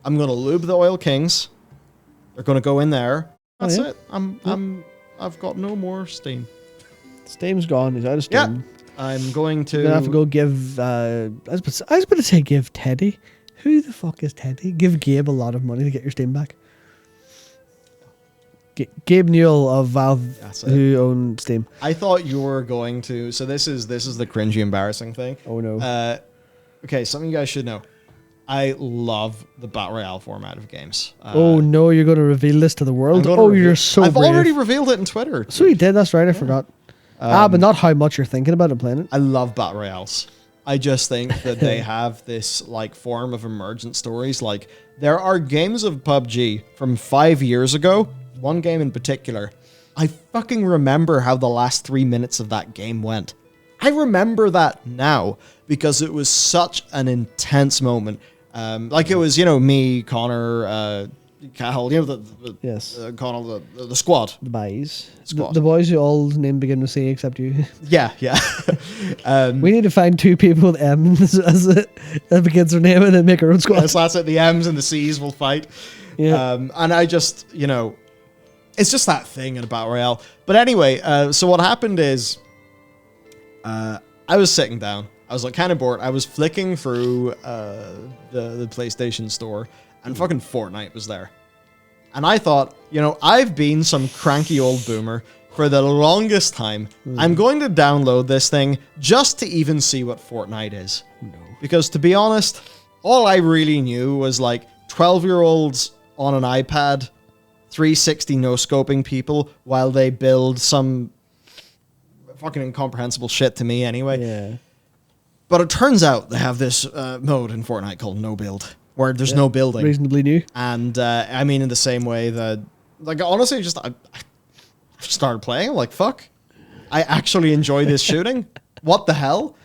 I'm going to lube the Oil Kings. They're going to go in there. That's it. I've got no more Steam. Steam's gone. He's out of Steam. Yeah. I'm going to... You're gonna have to go give... I was about to say give Teddy. Who the fuck is Teddy? Give Gabe a lot of money to get your Steam back. Gabe Newell of Valve, who own Steam. I thought you were going to... So this is the cringy, embarrassing thing. Oh, no. Okay, something you guys should know. I love the Battle Royale format of games. Oh, no, you're going to reveal this to the world? Oh, you're so I've brave. already revealed it on Twitter. So you did, that's right, I forgot. But not how much you're thinking about it playing it. I love Battle Royales. I just think that they have this like form of emergent stories. Like there are games of PUBG from 5 years ago, one game in particular. I fucking remember how the last 3 minutes of that game went. I remember that now because it was such an intense moment. Like it was, me, Connor, Cahill, Connell, the squad. The boys. Squad. The boys who all name begin with C except you. Yeah. We need to find 2 people with M's as begins their name and then make our own squad. Yes, that's it. The M's and the C's will fight. Yeah. And I just, it's just that thing in a Battle Royale. But anyway, so what happened is I was sitting down. I was like kind of bored. I was flicking through the PlayStation store and fucking Fortnite was there. And I thought, I've been some cranky old boomer for the longest time. I'm going to download this thing just to even see what Fortnite is. No. Because to be honest, all I really knew was like 12-year-olds on an iPad, 360 no-scoping people while they build some fucking incomprehensible shit to me anyway. Yeah. But it turns out they have this mode in Fortnite called no build, where there's no building. Reasonably new. And I mean, in the same way that, like, honestly, I started playing. I'm like, fuck, I actually enjoy this shooting. What the hell?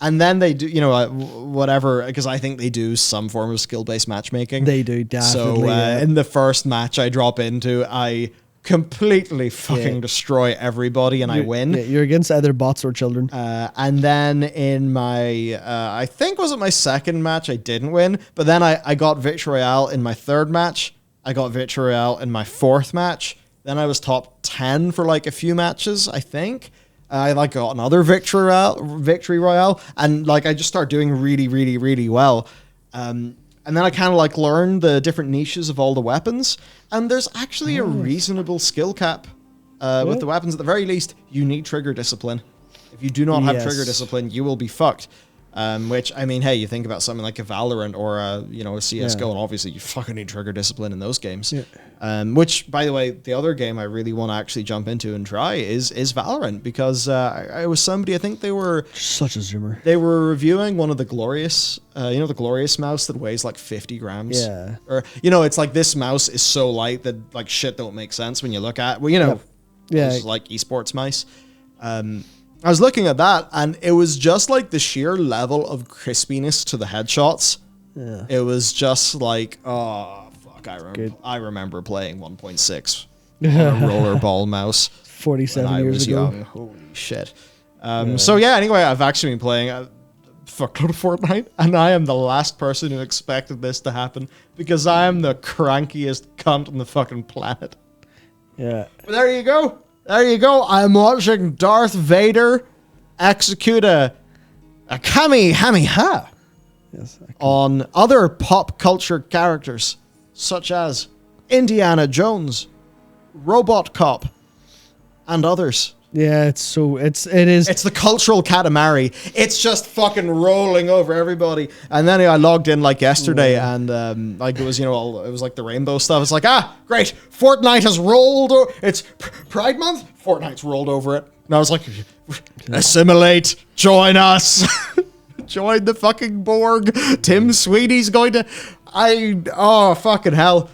And then they do, whatever, because I think they do some form of skill-based matchmaking. They do, definitely. So in the first match I drop into, I completely fucking destroy everybody and I win. Yeah, you're against either bots or children. And then in my, I think was it my second match, I didn't win. But then I got Victory Royale in my third match. I got Victory Royale in my fourth match. Then I was top 10 for like a few matches, I think. I like got another Victory Royale. And like I just started doing really, really, really well. And then I kind of like learned the different niches of all the weapons. And there's actually a reasonable skill cap with the weapons. At the very least, you need trigger discipline. If you do not have trigger discipline, you will be fucked. Which, I mean, hey, you think about something like a Valorant or a CSGO, and obviously you fucking need trigger discipline in those games. Yeah. Which, by the way, the other game I really want to actually jump into and try is Valorant, because I was somebody, I think they were... Such a zoomer. They were reviewing one of the Glorious, the Glorious mouse that weighs like 50 grams. Yeah. Or, it's like this mouse is so light that like shit don't make sense when you look at it. Well, it's like esports mice. I was looking at that, and it was just like the sheer level of crispiness to the headshots. Yeah. It was just like, oh, fuck, I remember playing 1.6 on a rollerball mouse. 47 years ago. Young. Holy shit. So yeah, anyway, I've actually been playing a fuckload of Fortnite, and I am the last person who expected this to happen, because I am the crankiest cunt on the fucking planet. Yeah. But there you go. There you go. I'm watching Darth Vader execute a Kamehameha on other pop culture characters, such as Indiana Jones, Robot Cop, and others. Yeah, it is. It's the cultural Katamari. It's just fucking rolling over everybody. And then I logged in like yesterday, and like it was, it was like the rainbow stuff. It's like, great, Fortnite has rolled. It's Pride Month. Fortnite's rolled over it. And I was like, assimilate, join us, join the fucking Borg. Tim Sweeney's going to. Fucking hell.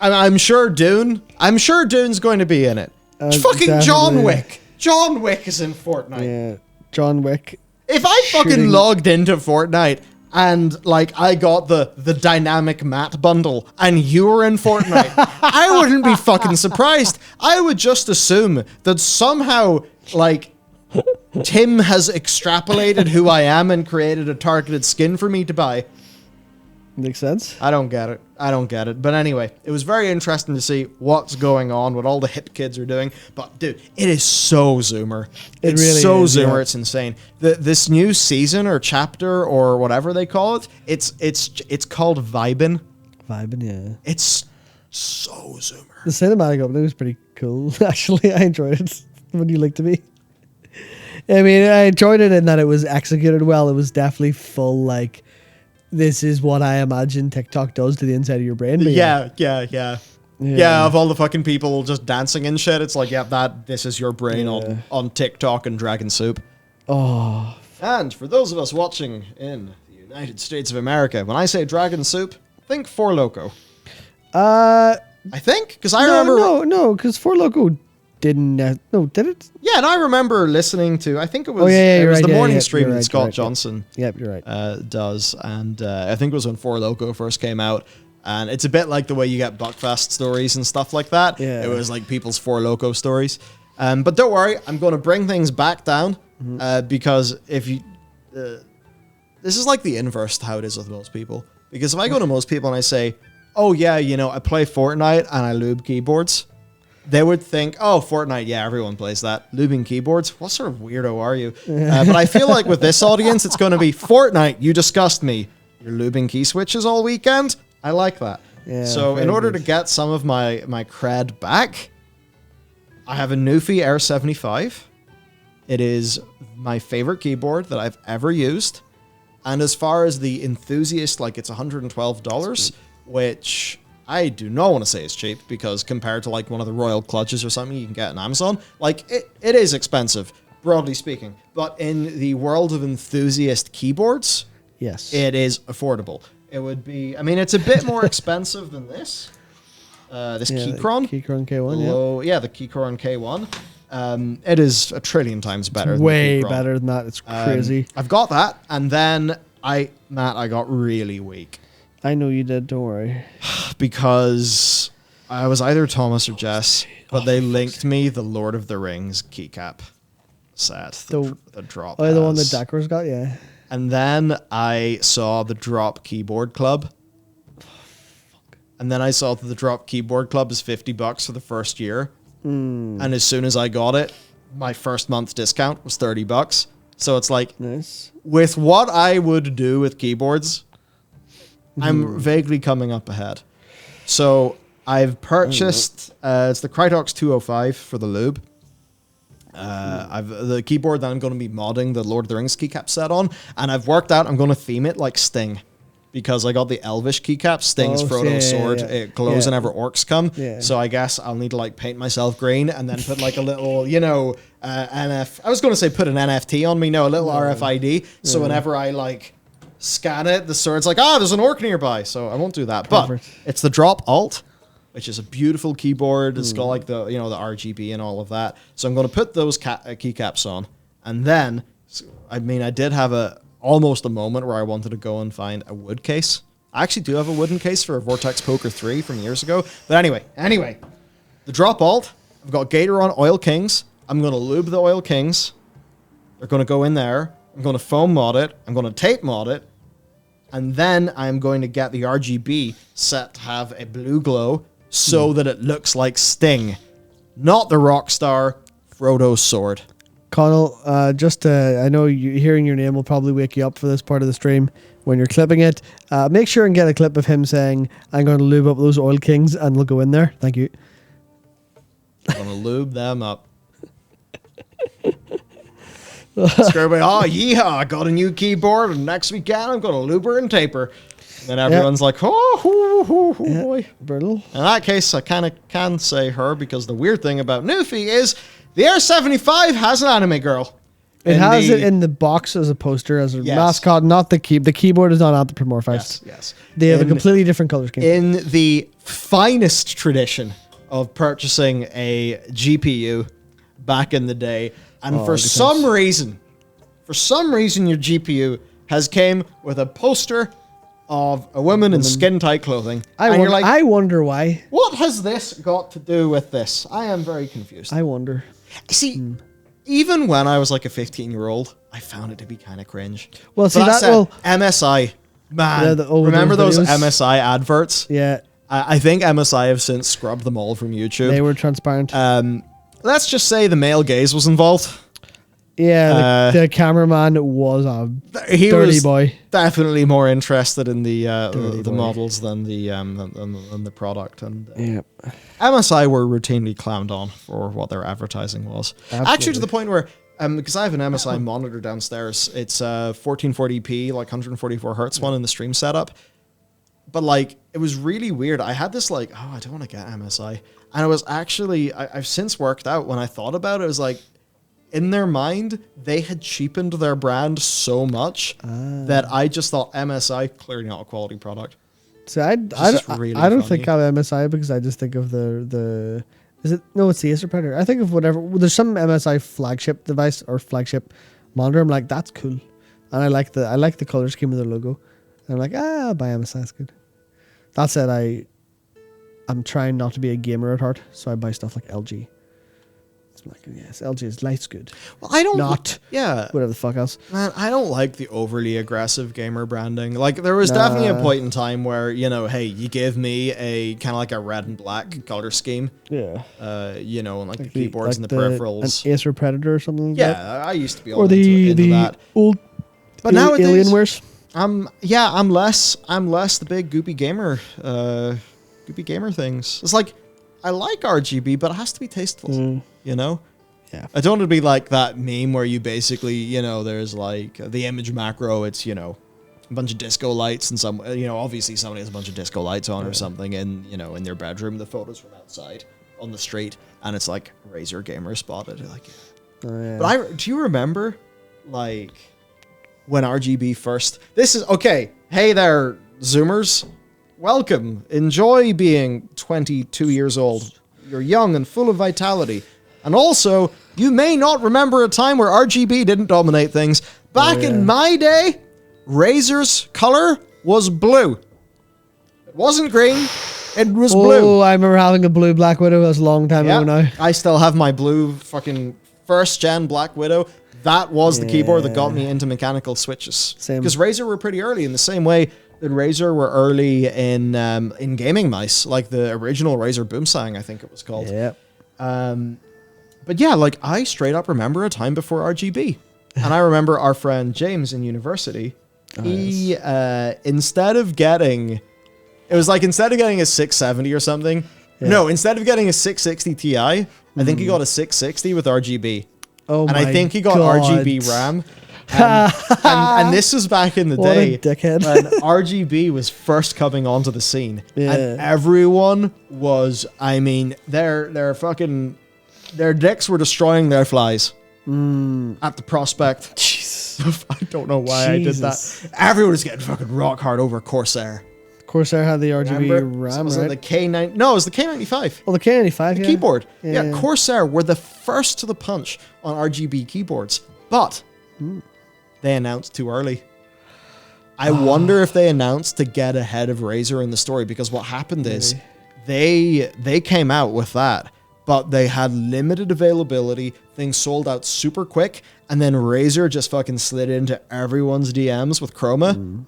I'm sure Dune. I'm sure Dune's going to be in it. Fucking definitely. John Wick. John Wick is in Fortnite. Yeah, John Wick. If I fucking logged into Fortnite and like I got the dynamic mat bundle and you were in Fortnite, I wouldn't be fucking surprised. I would just assume that somehow like Tim has extrapolated who I am and created a targeted skin for me to buy. Makes sense. I don't get it. I don't get it. But anyway, it was very interesting to see what's going on, what all the hip kids are doing. But dude, it is so Zoomer. It's really so is, Zoomer. yeah. It's insane. This new season or chapter or whatever they call it, it's called Vibin. Vibing, yeah. It's so Zoomer. The cinematic opening was pretty cool. Actually, I enjoyed it when you linked to me. I mean, I enjoyed it in that it was executed well. It was definitely full, like, this is what I imagine TikTok does to the inside of your brain. But Yeah, of all the fucking people just dancing and shit, it's like, this is your brain on TikTok and Dragon Soup. Oh. And for those of us watching in the United States of America, when I say Dragon Soup, think Four Loko. I think, because I remember... No, because Four Loko didn't... did it? Yeah, and I remember listening to, I think it was, it was right, the morning right, stream that right, Scott right, Johnson Yep, you're right. does, and I think it was when Four Loko first came out, and it's a bit like the way you get Buckfest stories and stuff like that. Yeah. It was like people's Four Loko stories. But don't worry, I'm going to bring things back down, because if you... this is like the inverse to how it is with most people. Because if I go to most people and I say, oh yeah, I play Fortnite and I lube keyboards, they would think, oh, Fortnite, yeah, everyone plays that. Lubing keyboards? What sort of weirdo are you? But I feel like with this audience, it's going to be, Fortnite, you disgust me. You're lubing key switches all weekend? I like that. Yeah, so in very order good. to get some of my cred back, I have a Newfie Air 75. It is my favorite keyboard that I've ever used. And as far as the enthusiast, like, it's $112, which I do not want to say is cheap, because compared to like one of the Royal clutches or something you can get on Amazon, like it is expensive, broadly speaking. But in the world of enthusiast keyboards, Yes. it is affordable. It would be, I mean, it's a bit more expensive than this. This Keychron. Keychron K1, Yeah, the Keychron K1. It is a trillion times better. Way than the Keychron. better than that. It's crazy. I've got that, and then I got really weak. I know you did, don't worry. Because I was either Thomas or Jess, but they linked me the Lord of the Rings keycap set, the drop. Oh, the one that has. Dackers got, yeah. And then I saw the Drop Keyboard Club. And then I saw that the Drop Keyboard Club is $50 for the first year. And as soon as I got it, my first month discount was $30. So it's like, Nice. with what I would do with keyboards, I'm vaguely coming up ahead. So I've purchased, it's the Krytox 205 for the lube. I've the keyboard that I'm going to be modding the Lord of the Rings keycap set on, and I've worked out I'm going to theme it like Sting, because I got the Elvish keycap, Sting's Frodo's sword. It glows whenever orcs come. Yeah. So I guess I'll need to like paint myself green and then put like a little, NF. I was going to say put an NFT on me. No, a little RFID. So whenever I like scan it, the sword's like, there's an orc nearby. So I won't do that. Perfect. But it's the Drop Alt, which is a beautiful keyboard. It's got like the, the RGB and all of that. So I'm going to put those keycaps on. And then, I did have almost a moment where I wanted to go and find a wood case. I actually do have a wooden case for a Vortex Poker 3 from years ago. But anyway, the Drop Alt, I've got Gatoron Oil Kings. I'm going to lube the Oil Kings. They're going to go in there. I'm going to foam mod it. I'm going to tape mod it. And then I'm going to get the RGB set to have a blue glow so that it looks like Sting, not the Rockstar Frodo's sword. Connell, I know hearing your name will probably wake you up for this part of the stream when you're clipping it. Make sure and get a clip of him saying, I'm going to lube up those Oil Kings, and we'll go in there. Thank you. I'm going to lube them up. It's going to be, yeehaw, I got a new keyboard, and next weekend I'm going to lube her and tape her. And then everyone's like, boy. Brutal. In that case, I kind of can say her, because the weird thing about Newfie is the Air 75 has an anime girl. It has it in the box as a poster, as a mascot, not the key. The keyboard is not anthropomorphized. Yes. They have a completely different color scheme. In the finest tradition of purchasing a GPU back in the day, and for some reason, your GPU has came with a poster of a woman in skin-tight clothing. I wonder why. What has this got to do with this? I am very confused. I wonder. See, even when I was like a 15-year-old, I found it to be kind of cringe. Well, see, MSI, Man, the old remember those videos? MSI adverts? Yeah, I think MSI have since scrubbed them all from YouTube. they were transparent. Let's just say the male gaze was involved. Yeah, the cameraman was a He dirty was boy. definitely more interested in the boy. models than the product. And Yeah. MSI were routinely clowned on for what their advertising was. Absolutely. Actually, to the point where because I have an MSI monitor downstairs, it's 1440p, like 144 hertz one in the stream setup. But like, it was really weird. I had this like, oh, I don't want to get MSI, and I was actually I've since worked out when I thought about it, it was like, in their mind, they had cheapened their brand so much that I just thought MSI, clearly not a quality product. So I really don't funny. think I have MSI because I just think of the is it no, it's the Acer Predator. I think of whatever. There's some MSI flagship device or flagship monitor. I'm like, that's cool, and I like the color scheme of their logo. And I'm like, I'll buy MSI. That's good. That said, I'm trying not to be a gamer at heart, so I buy stuff like LG. I'm like, yes, LG's light's good. Well, I don't Not yeah. whatever the fuck else. Man, I don't like the overly aggressive gamer branding. Like, there was definitely a point in time where, you know, hey, you give me a kind of like a red and black color scheme. Yeah. You know, and like the keyboards and the peripherals. An Acer Predator or something like that. Yeah, I used to be all Or into the that. old But nowadays, Alienwares. I'm less the big goopy gamer things. It's like, I like RGB, but it has to be tasteful. You know? Yeah. I don't want to be like that meme where you basically, you know, there's like the image macro, it's, you know, a bunch of disco lights and some, you know, obviously somebody has a bunch of disco lights on or something in, you know, in their bedroom. The photos from outside on the street and it's like Razer Gamer spotted. Like, Oh, yeah. but do you remember like when RGB first, this is, okay, hey there, Zoomers. Welcome. Enjoy being 22 years old. You're young and full of vitality. And also, you may not remember a time where RGB didn't dominate things. Back in my day, Razer's color was blue. It wasn't green. It was blue. Oh, I remember having a blue Black Widow. That was a long time ago now. I still have my blue fucking first gen Black Widow. That was the keyboard that got me into mechanical switches. Same. Because Razer were pretty early in the same way that Razer were early in gaming mice, like the original Razer Boomsang, I think it was called. Yeah. But yeah, like I straight up remember a time before RGB. And I remember our friend James in university, he, instead of getting a 670 or something, no, instead of getting a 660 Ti, I think he got a 660 with RGB. Oh, and my I think he got God. RGB RAM. And this was back in the What day a dickhead. when RGB was first coming onto the scene. Yeah. And everyone was, I mean, their dicks were destroying their flies at the prospect. Jesus. I don't know why I did that. Everyone was getting fucking rock hard over Corsair. Corsair had the RGB Remember? RAM, Was it right? the K9? No, it was the K95. Oh, the K95, yeah. Keyboard. Yeah. Yeah, Corsair were the first to the punch on RGB keyboards, but they announced too early. I wonder if they announced to get ahead of Razer in the story, because what happened is they came out with that, but they had limited availability, things sold out super quick, and then Razer just fucking slid into everyone's DMs with Chroma,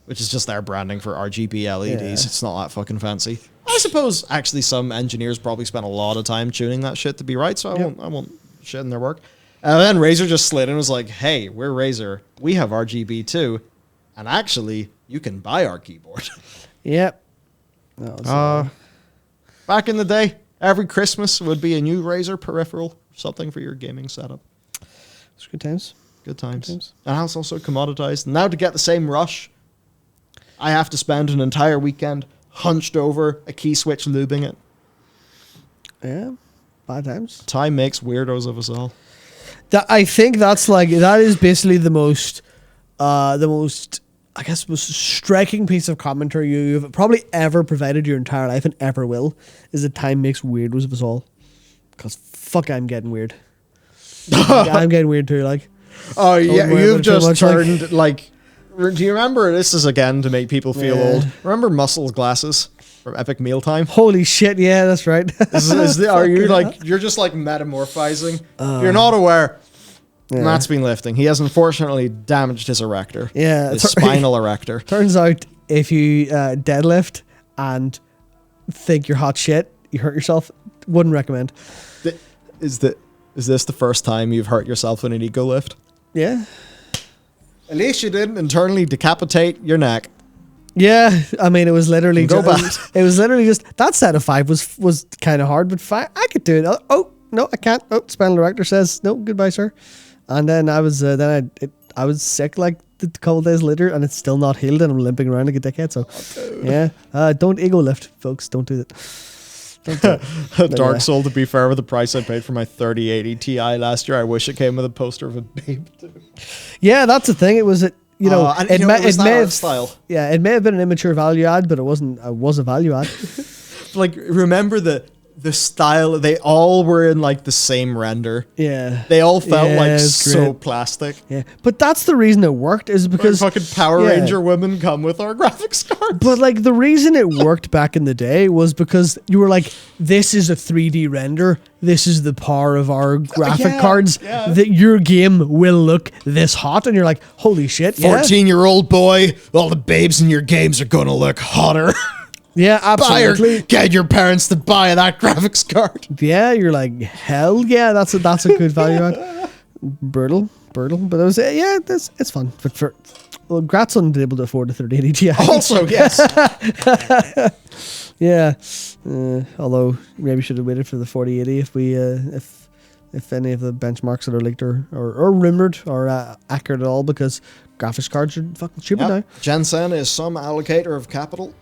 which is just their branding for RGB LEDs. Yeah. It's not that fucking fancy. I suppose actually some engineers probably spent a lot of time tuning that shit to be right, so I won't shit in their work. And then Razer just slid in and was like, hey, we're Razer. We have RGB too. And actually, you can buy our keyboard. Yep. That was, Back in the day, every Christmas would be a new Razer peripheral, something for your gaming setup. it's good times. Good times. Good times. And it's also commoditized. Now to get the same rush, I have to spend an entire weekend hunched over a key switch lubing it. Yeah. Bad times. Time makes weirdos of us all. I think that is basically the most I guess most striking piece of commentary you've probably ever provided your entire life and ever will, is that time makes weirdos of us all. Because fuck, I'm getting weird. I'm getting weird too, like. Oh yeah, worry you've about it too just much, turned like. Do you remember? This is again to make people feel Yeah. old. Remember Muscles glasses from Epic Mealtime? Holy shit, yeah, that's right. Are you like, you're just like metamorphizing? If you're not aware, Yeah. Matt's been lifting. He has unfortunately damaged his erector. Yeah, His spinal erector. Turns out if you deadlift and think you're hot shit, you hurt yourself. Wouldn't recommend. Is this the first time you've hurt yourself in an ego lift? Yeah. At least you didn't internally decapitate your neck. Yeah, I mean, it was literally Go back. It was literally just that set of 5 was kind of hard, but 5 I could do it. Oh no, I can't. Oh, spinal director says no, goodbye, sir. And then I was I was sick like a couple days later, and it's still not healed, and I'm limping around like a dickhead. So yeah, don't ego lift, folks. Don't do that. Dark Soul, to be fair, with the price I paid for my 3080 Ti last year, I wish it came with a poster of a babe. Yeah, that's the thing. It was it may have style. Yeah, it may have been an immature value add, but it wasn't. It was a value add. Like, remember the style? They all were in like the same render. Yeah, They all felt like so great. plastic. Yeah, but that's the reason it worked is because Fucking Power yeah. Ranger women come with our graphics cards. But like the reason it worked back in the day was because you were like, this is a 3D render. This is the power of our graphic cards. Yeah. That your game will look this hot, and you're like, holy shit! 14-year-old boy, all the babes in your games are gonna look hotter. Yeah, absolutely. Get your parents to buy that graphics card. Yeah, you're like, hell yeah, that's a good value add. Brutal. But it was it's fun. But congrats on being able to afford a 3080 Ti. Also, yes. Yeah. Although maybe should have waited for the 4080 if we if any of the benchmarks that are leaked or rumored are accurate at all, because graphics cards are fucking stupid now. Jensen is some allocator of capital.